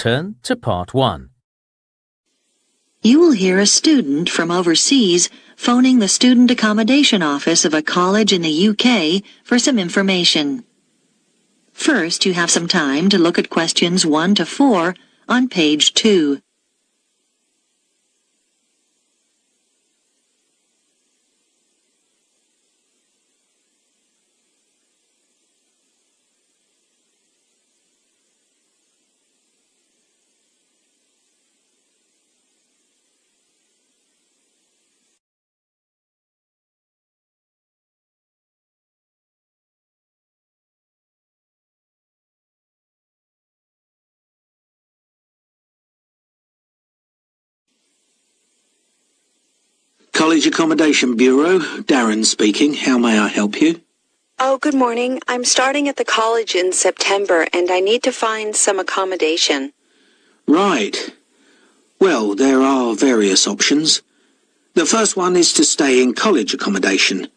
Turn to Part 1. You will hear a student from overseas phoning the Student Accommodation Office of a college in the UK for some information. First, you have some time to look at questions 1 to 4 on page 2. College Accommodation Bureau, Darren speaking. How may I help you? Oh, good morning. I'm starting at the college in September, and I need to find some accommodation. Right. Well, there are various options. The first one is to stay in college accommodation.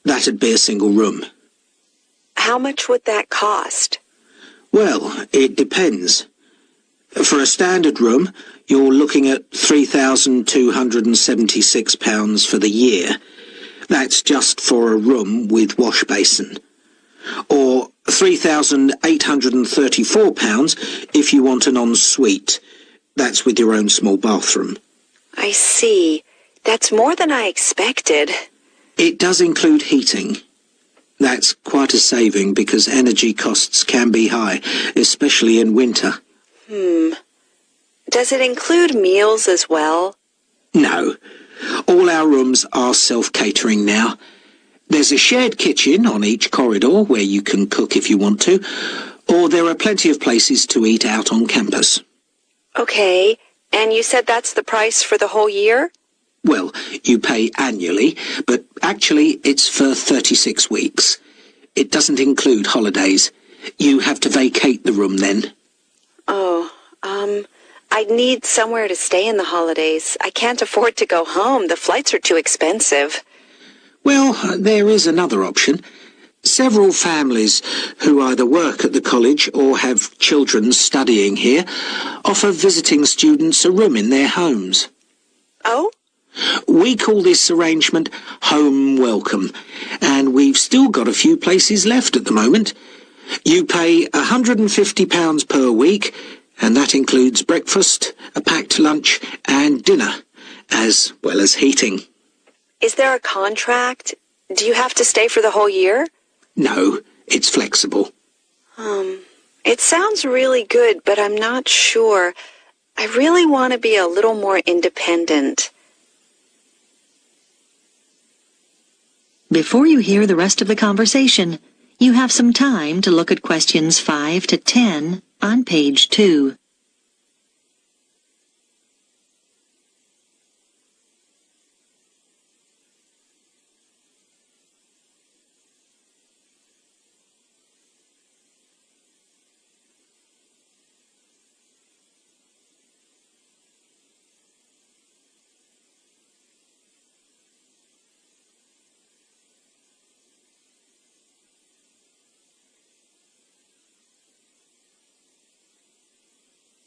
That'd be a single room. How much would that cost? Well, it depends. For a standard room, you're looking at £3,276 for the year. That's just for a room with wash basin. Or £3,834 if you want an ensuite. That's with your own small bathroom. I see. That's more than I expected. It does include heating. That's quite a saving because energy costs can be high, especially in winter. Does it include meals as well? No. All our rooms are self-catering now. There's a shared kitchen on each corridor where you can cook if you want to, or there are plenty of places to eat out on campus. Okay, and you said that's the price for the whole year? Well, you pay annually, but actually it's for 36 weeks. It doesn't include holidays. You have to vacate the room then. I'd need somewhere to stay in the holidays. I can't afford to go home. The flights are too expensive. Well, there is another option. Several families who either work at the college or have children studying here offer visiting students a room in their homes. Oh? We call this arrangement Home Welcome, and we've still got a few places left at the moment. You pay £150 per week, and that includes breakfast, a packed lunch, and dinner, as well as heating. Is there a contract? Do you have to stay for the whole year? No, it's flexible. It sounds really good, but I'm not sure. I really want to be a little more independent. Before you hear the rest of the conversation, you have some time to look at questions 5 to 10 on page 2.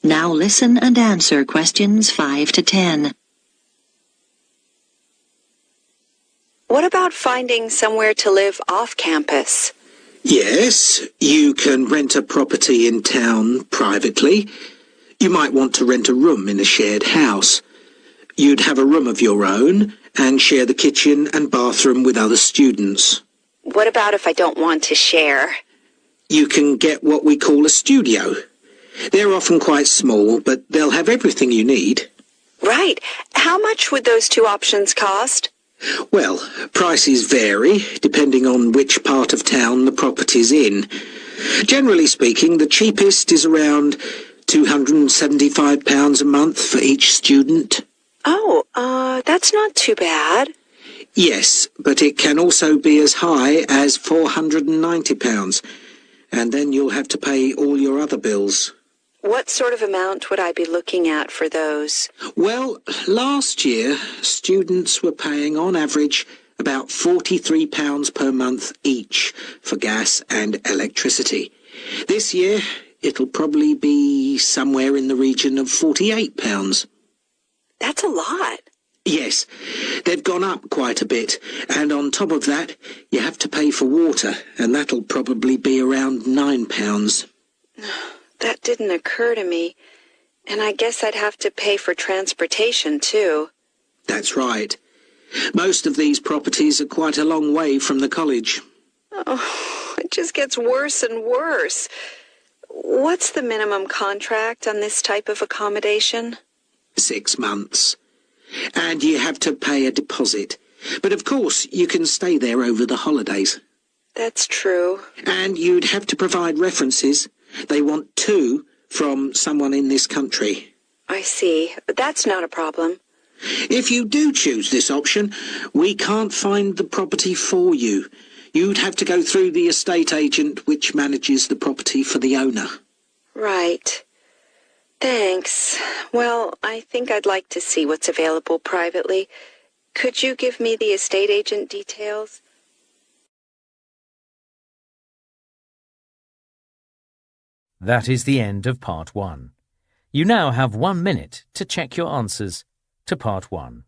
Now listen and answer questions 5 to 10. What about finding somewhere to live off campus? Yes, you can rent a property in town privately. You might want to rent a room in a shared house. You'd have a room of your own and share the kitchen and bathroom with other students. What about if I don't want to share? You can get what we call a studio. They're often quite small, but they'll have everything you need. Right. How much would those two options cost? Well, prices vary, depending on which part of town the property's in. Generally speaking, the cheapest is around £275 a month for each student. Oh, that's not too bad. Yes, but it can also be as high as £490, and then you'll have to pay all your other bills. What sort of amount would I be looking at for those? Well, last year, students were paying on average about £43 per month each for gas and electricity. This year, it'll probably be somewhere in the region of £48. That's a lot. Yes, they've gone up quite a bit, and on top of that, you have to pay for water, and that'll probably be around £9. That didn't occur to me. And I guess I'd have to pay for transportation, too. That's right. Most of these properties are quite a long way from the college. Oh, it just gets worse and worse. What's the minimum contract on this type of accommodation? 6 months. And you have to pay a deposit. But of course, you can stay there over the holidays. That's true. And you'd have to provide references. They want 2 from someone in this country. I see. But that's not a problem. If you do choose this option, we can't find the property for you. You'd have to go through the estate agent which manages the property for the owner. Right. Thanks. Well, I think I'd like to see what's available privately. Could you give me the estate agent details? That is the end of Part 1. You now have 1 minute to check your answers to Part 1.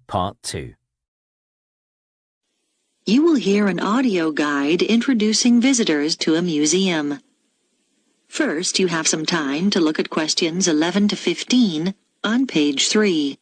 Part 2. You will hear an audio guide introducing visitors to a museum. First, you have some time to look at questions 11 to 15 on page 3.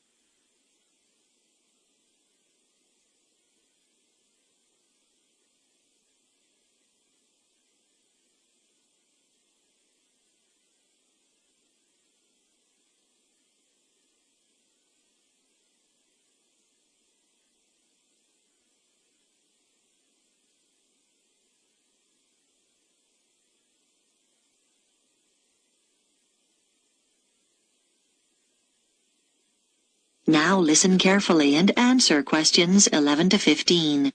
Now listen carefully and answer questions 11 to 15.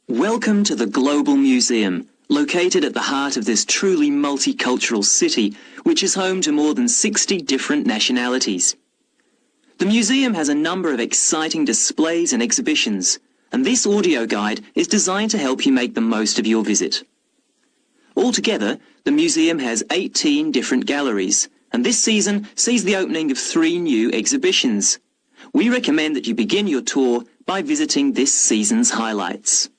Welcome to the Global Museum, located at the heart of this truly multicultural city, which is home to more than 60 different nationalities. The museum has a number of exciting displays and exhibitions, and this audio guide is designed to help you make the most of your visit. Altogether, the museum has 18 different galleries, and this season sees the opening of 3 new exhibitions. We recommend that you begin your tour by visiting this season's highlights.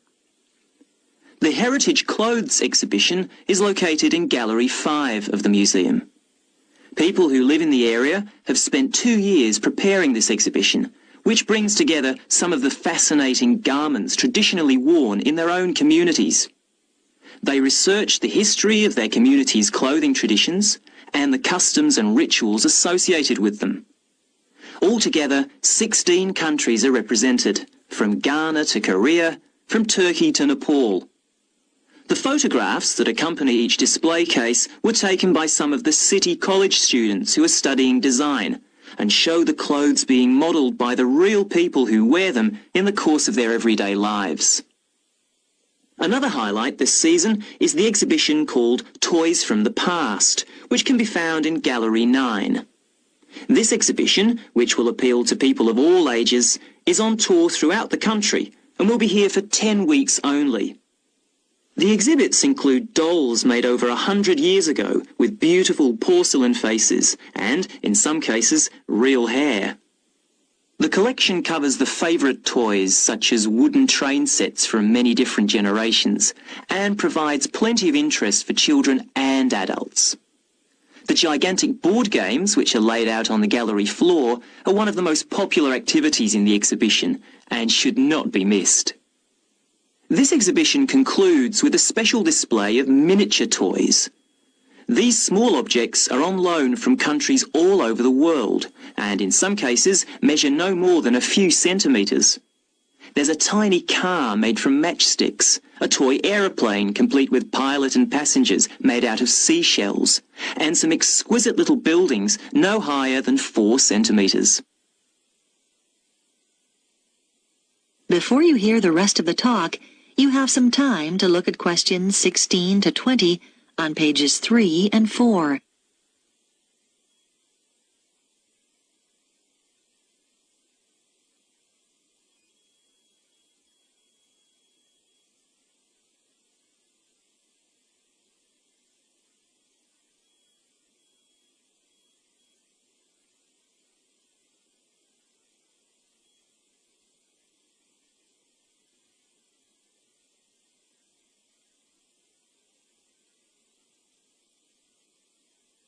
The Heritage Clothes exhibition is located in Gallery 5 of the museum. People who live in the area have spent 2 years preparing this exhibition, which brings together some of the fascinating garments traditionally worn in their own communities. They research the history of their community's clothing traditions and the customs and rituals associated with them. Altogether, 16 countries are represented, from Ghana to Korea, from Turkey to Nepal. The photographs that accompany each display case were taken by some of the City College students who are studying design, and show the clothes being modelled by the real people who wear them in the course of their everyday lives. Another highlight this season is the exhibition called Toys from the Past, which can be found in Gallery 9. This exhibition, which will appeal to people of all ages, is on tour throughout the country and will be here for 10 weeks only. The exhibits include dolls made over 100 years ago with beautiful porcelain faces and, in some cases, real hair. The collection covers the favourite toys such as wooden train sets from many different generations and provides plenty of interest for children and adults. The gigantic board games, which are laid out on the gallery floor, are one of the most popular activities in the exhibition and should not be missed. This exhibition concludes with a special display of miniature toys. These small objects are on loan from countries all over the world, and in some cases measure no more than a few centimetres. There's a tiny car made from matchsticks, a toy aeroplane complete with pilot and passengers made out of seashells, and some exquisite little buildings no higher than 4 centimetres. Before you hear the rest of the talk, you have some time to look at questions 16 to 20 on pages 3 and 4.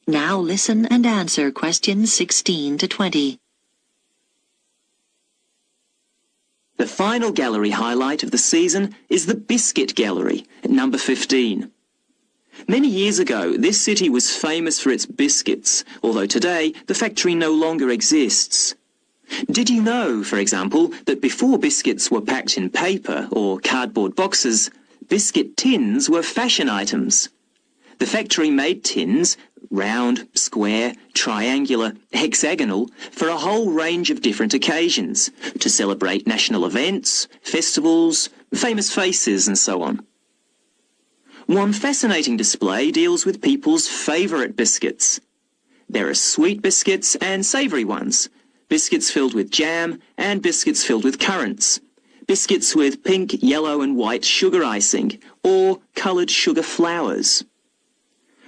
Now listen and answer questions 16 to 20. The final gallery highlight of the season is the Biscuit Gallery at number 15. Many years ago, this city was famous for its biscuits, although today the factory no longer exists. Did you know, for example, that before biscuits were packed in paper or cardboard boxes, biscuit tins were fashion items? The factory made tins, round, square, triangular, hexagonal, for a whole range of different occasions, to celebrate national events, festivals, famous faces and so on. One fascinating display deals with people's favourite biscuits. There are sweet biscuits and savoury ones, biscuits filled with jam and biscuits filled with currants, biscuits with pink, yellow and white sugar icing, or coloured sugar flowers.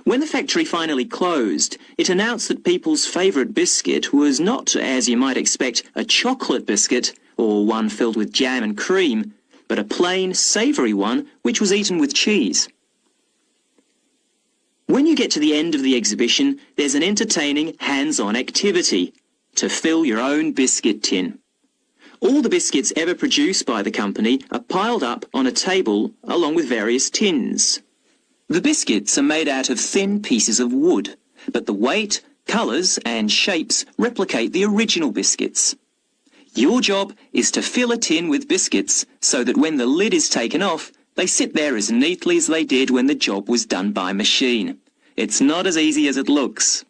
When the factory finally closed, it announced that people's favourite biscuit was not, as you might expect, a chocolate biscuit or one filled with jam and cream, but a plain, savoury one which was eaten with cheese. When you get to the end of the exhibition, there's an entertaining hands-on activity to fill your own biscuit tin. All the biscuits ever produced by the company are piled up on a table along with various tins. The biscuits are made out of thin pieces of wood, but the weight, colours and shapes replicate the original biscuits. Your job is to fill a tin with biscuits so that when the lid is taken off, they sit there as neatly as they did when the job was done by machine. It's not as easy as it looks.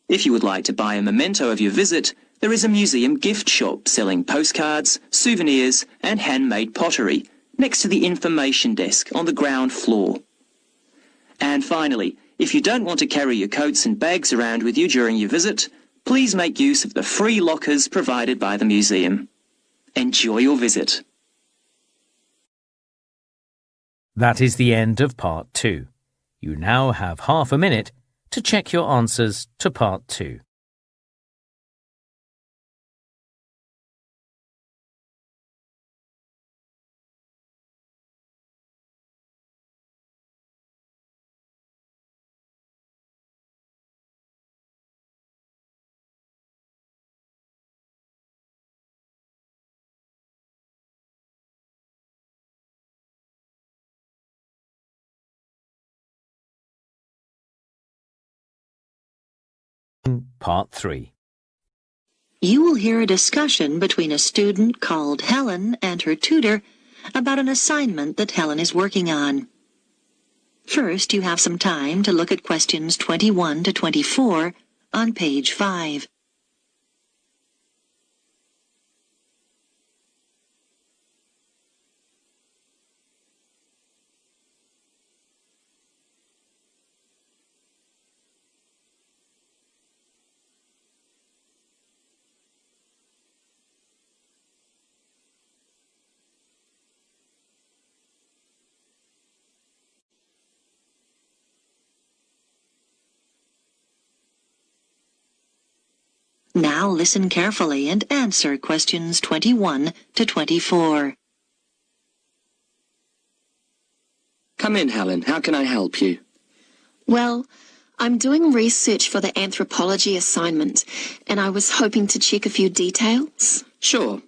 If you would like to buy a memento of your visit, there is a museum gift shop selling postcards, souvenirs and handmade pottery next to the information desk on the ground floor. And finally, if you don't want to carry your coats and bags around with you during your visit, please make use of the free lockers provided by the museum. Enjoy your visit. That is the end of part 2. You now have half a minute to check your answers to part 2. Part 3. You will hear a discussion between a student called Helen and her tutor about an assignment that Helen is working on. First, you have some time to look at questions 21 to 24 on page 5. Now listen carefully and answer questions 21 to 24. Come in, Helen. How can I help you? Well, I'm doing research for the anthropology assignment, and I was hoping to check a few details. Sure.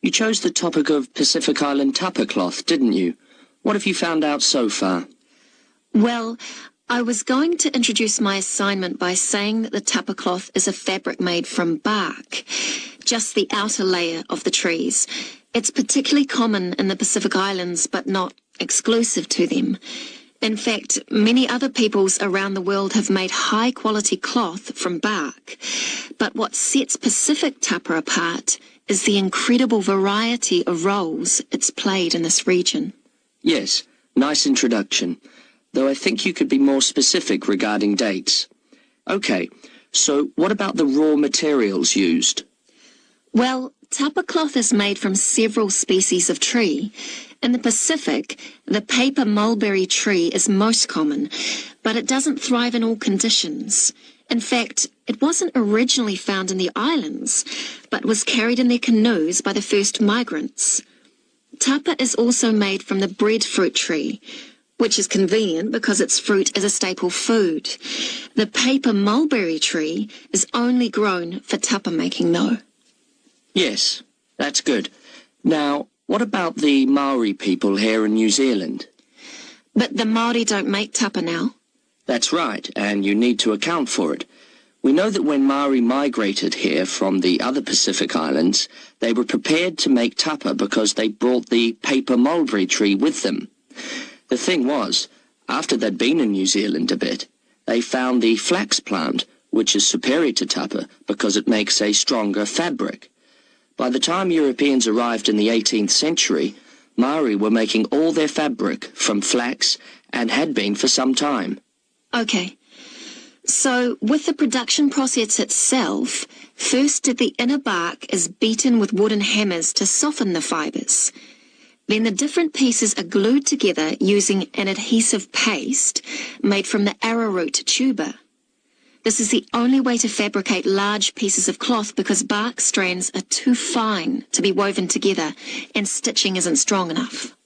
You chose the topic of Pacific Island tapa cloth, didn't you? What have you found out so far? Well, I was going to introduce my assignment by saying that the tapa cloth is a fabric made from bark, just the outer layer of the trees. It's particularly common in the Pacific Islands, but not exclusive to them. In fact, many other peoples around the world have made high-quality cloth from bark. But what sets Pacific tapa apart is the incredible variety of roles it's played in this region. Yes, nice introduction. Though I think you could be more specific regarding dates. Okay, so what about the raw materials used? Well, tapa cloth is made from several species of tree. In the Pacific, the paper mulberry tree is most common, but it doesn't thrive in all conditions. In fact, it wasn't originally found in the islands, but was carried in their canoes by the first migrants. Tapa is also made from the breadfruit tree, which is convenient because its fruit is a staple food. The paper mulberry tree is only grown for tapa making, though. Yes, that's good. Now, what about the Maori people here in New Zealand? But the Maori don't make tapa now. That's right, and you need to account for it. We know that when Maori migrated here from the other Pacific Islands, they were prepared to make tapa because they brought the paper mulberry tree with them. The thing was, after they'd been in New Zealand a bit, they found the flax plant, which is superior to tapa because it makes a stronger fabric. By the time Europeans arrived in the 18th century, Maori were making all their fabric from flax and had been for some time. Okay. So, with the production process itself, first the inner bark is beaten with wooden hammers to soften the fibres. Then the different pieces are glued together using an adhesive paste made from the arrowroot tuber. This is the only way to fabricate large pieces of cloth because bark strands are too fine to be woven together and stitching isn't strong enough.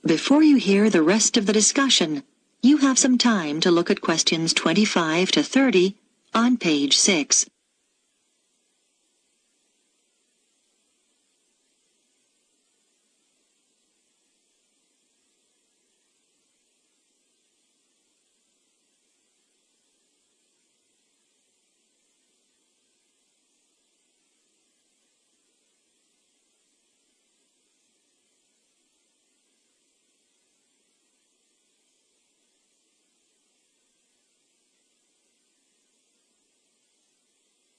Before you hear the rest of the discussion, you have some time to look at questions 25 to 30 on page 6.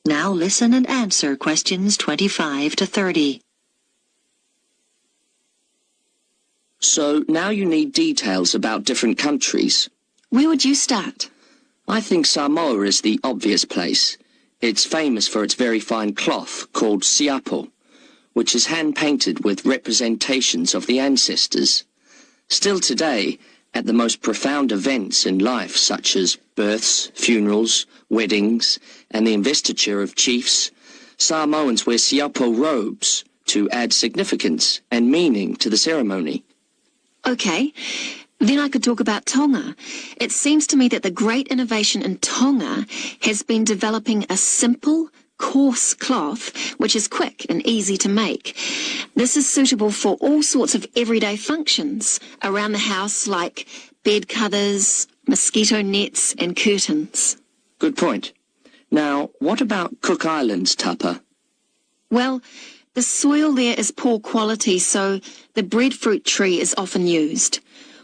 Now listen and answer questions 25 to 30. So now you need details about different countries. Where would you start? I think Samoa is the obvious place. It's famous for its very fine cloth called siapo, which is hand-painted with representations of the ancestors. Still today, at the most profound events in life, such as births, funerals, weddings, and the investiture of chiefs, Samoans wear siapo robes to add significance and meaning to the ceremony. Okay, then I could talk about Tonga. It seems to me that the great innovation in Tonga has been developing a simple, coarse cloth which is quick and easy to make. This is suitable for all sorts of everyday functions around the house like bed covers, mosquito nets and curtains. Good point. Now, what about Cook Islands tapa? Well, the soil there is poor quality, so the breadfruit tree is often used.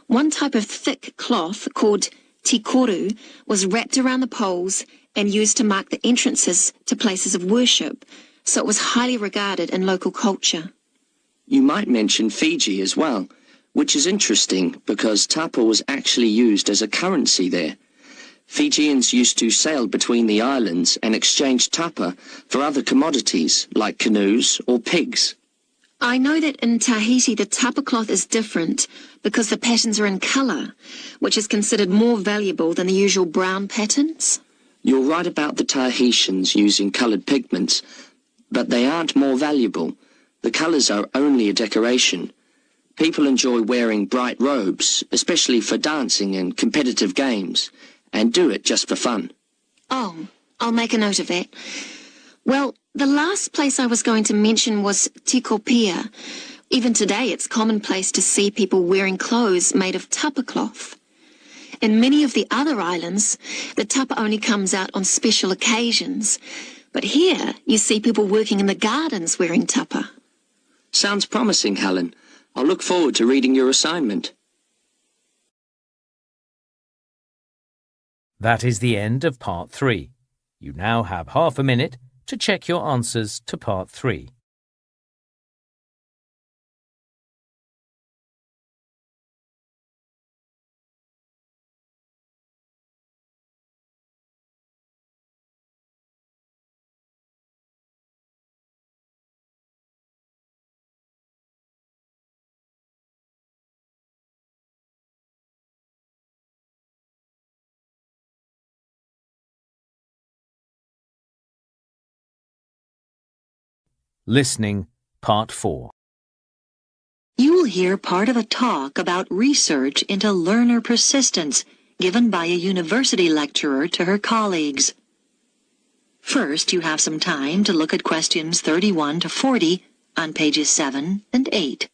One type of thick cloth called tikoru was wrapped around the poles and used to mark the entrances to places of worship, so it was highly regarded in local culture. You might mention Fiji as well, which is interesting because tapa was actually used as a currency there. Fijians used to sail between the islands and exchange tapa for other commodities like canoes or pigs. I know that in Tahiti the tapa cloth is different because the patterns are in colour, which is considered more valuable than the usual brown patterns. You're right about the Tahitians using coloured pigments, but they aren't more valuable. The colours are only a decoration. People enjoy wearing bright robes, especially for dancing and competitive games, and do it just for fun. Oh, I'll make a note of that. Well, the last place I was going to mention was Tikopia. Even today, it's commonplace to see people wearing clothes made of tapa cloth. In many of the other islands, the tapa only comes out on special occasions. But here, you see people working in the gardens wearing tapa. Sounds promising, Helen. I'll look forward to reading your assignment. That is the end of Part 3. You now have half a minute to check your answers to Part 3. Listening, Part 4. You will hear part of a talk about research into learner persistence given by a university lecturer to her colleagues. First, you have some time to look at questions 31 to 40 on pages 7 and 8.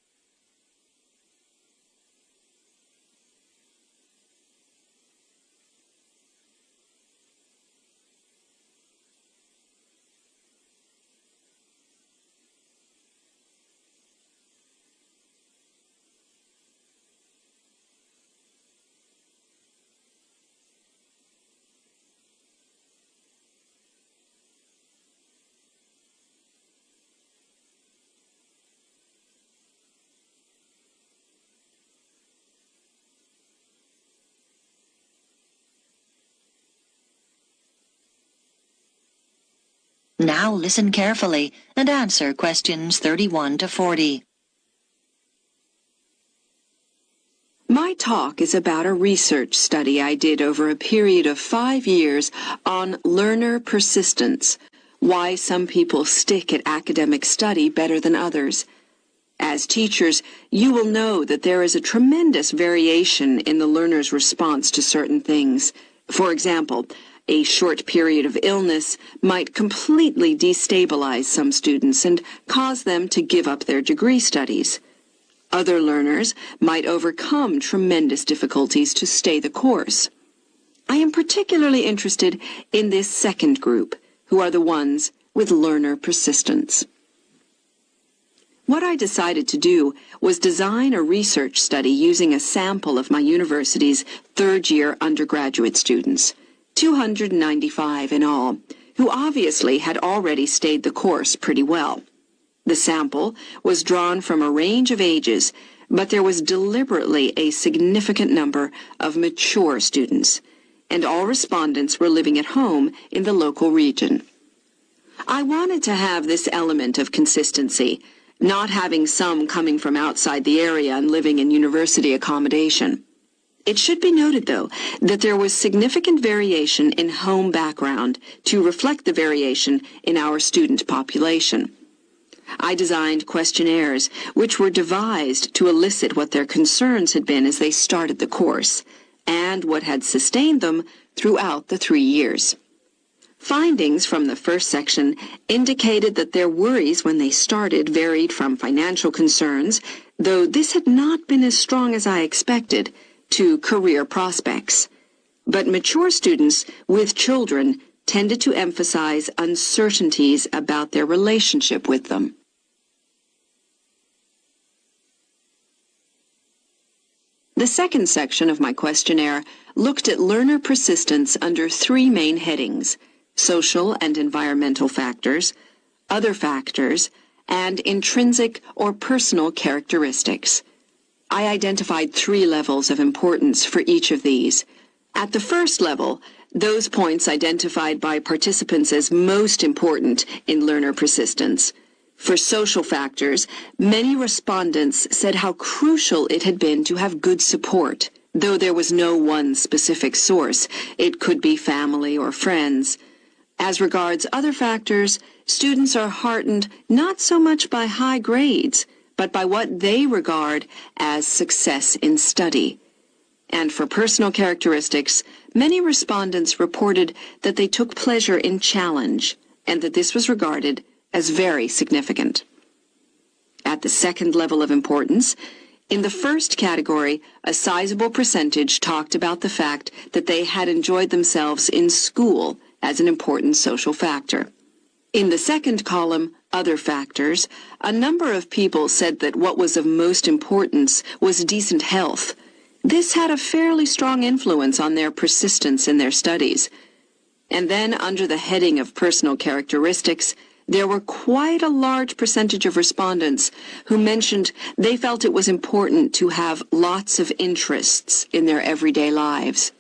Now listen carefully and answer questions 31 to 40. My talk is about a research study I did over a period of 5 years on learner persistence, why some people stick at academic study better than others. As teachers, you will know that there is a tremendous variation in the learner's response to certain things. For example, a short period of illness might completely destabilize some students and cause them to give up their degree studies. Other learners might overcome tremendous difficulties to stay the course. I am particularly interested in this second group, who are the ones with learner persistence. What I decided to do was design a research study using a sample of my university's third-year undergraduate students, 295 in all, who obviously had already stayed the course pretty well. The sample was drawn from a range of ages, but there was deliberately a significant number of mature students, and all respondents were living at home in the local region. I wanted to have this element of consistency, not having some coming from outside the area and living in university accommodation. It should be noted, though, that there was significant variation in home background to reflect the variation in our student population. I designed questionnaires which were devised to elicit what their concerns had been as they started the course, and what had sustained them throughout the 3 years. Findings from the first section indicated that their worries when they started varied from financial concerns, though this had not been as strong as I expected, to career prospects. But mature students with children tended to emphasize uncertainties about their relationship with them. The second section of my questionnaire looked at learner persistence under 3 main headings: social and environmental factors, other factors, and intrinsic or personal characteristics. I identified 3 levels of importance for each of these. At the first level, those points identified by participants as most important in learner persistence. For social factors, many respondents said how crucial it had been to have good support, Though there was no one specific source, it could be family or friends. As regards other factors, students are heartened not so much by high grades, but by what they regard as success in study. And for personal characteristics, many respondents reported that they took pleasure in challenge and that this was regarded as very significant. At the second level of importance, in the first category, a sizable percentage talked about the fact that they had enjoyed themselves in school as an important social factor. In the second column, other factors, a number of people said that what was of most importance was decent health. This had a fairly strong influence on their persistence in their studies. And then, under the heading of personal characteristics, there were quite a large percentage of respondents who mentioned they felt it was important to have lots of interests in their everyday lives.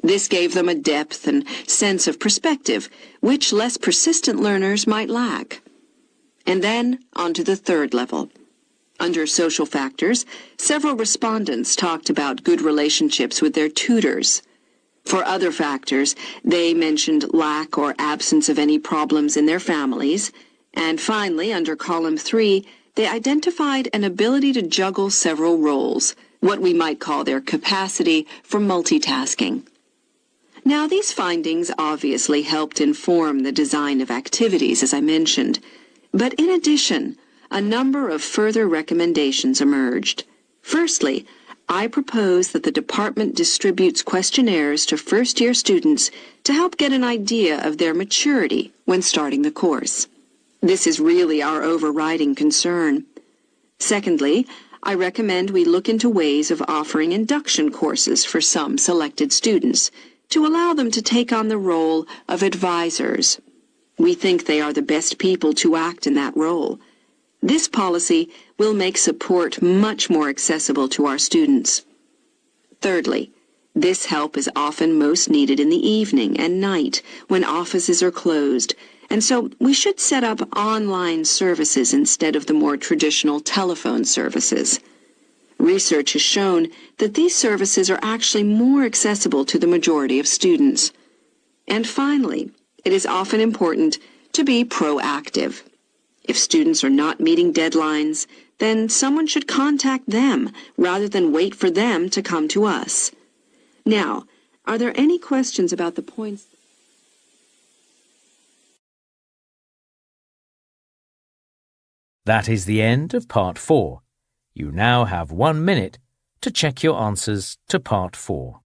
This gave them a depth and sense of perspective, which less persistent learners might lack. And then, on to the third level. Under social factors, several respondents talked about good relationships with their tutors. For other factors, they mentioned lack or absence of any problems in their families. And finally, under column 3, they identified an ability to juggle several roles, what we might call their capacity for multitasking. Now, these findings obviously helped inform the design of activities, as I mentioned. But in addition, a number of further recommendations emerged. Firstly, I propose that the department distributes questionnaires to first-year students to help get an idea of their maturity when starting the course. This is really our overriding concern. Secondly, I recommend we look into ways of offering induction courses for some selected students to allow them to take on the role of advisors. We think they are the best people to act in that role. This policy will make support much more accessible to our students. Thirdly, this help is often most needed in the evening and night when offices are closed, and so we should set up online services instead of the more traditional telephone services. Research has shown that these services are actually more accessible to the majority of students. And finally, it is often important to be proactive. If students are not meeting deadlines, then someone should contact them rather than wait for them to come to us. Now, are there any questions about the points? That is the end of Part 4. You now have 1 minute to check your answers to Part 4.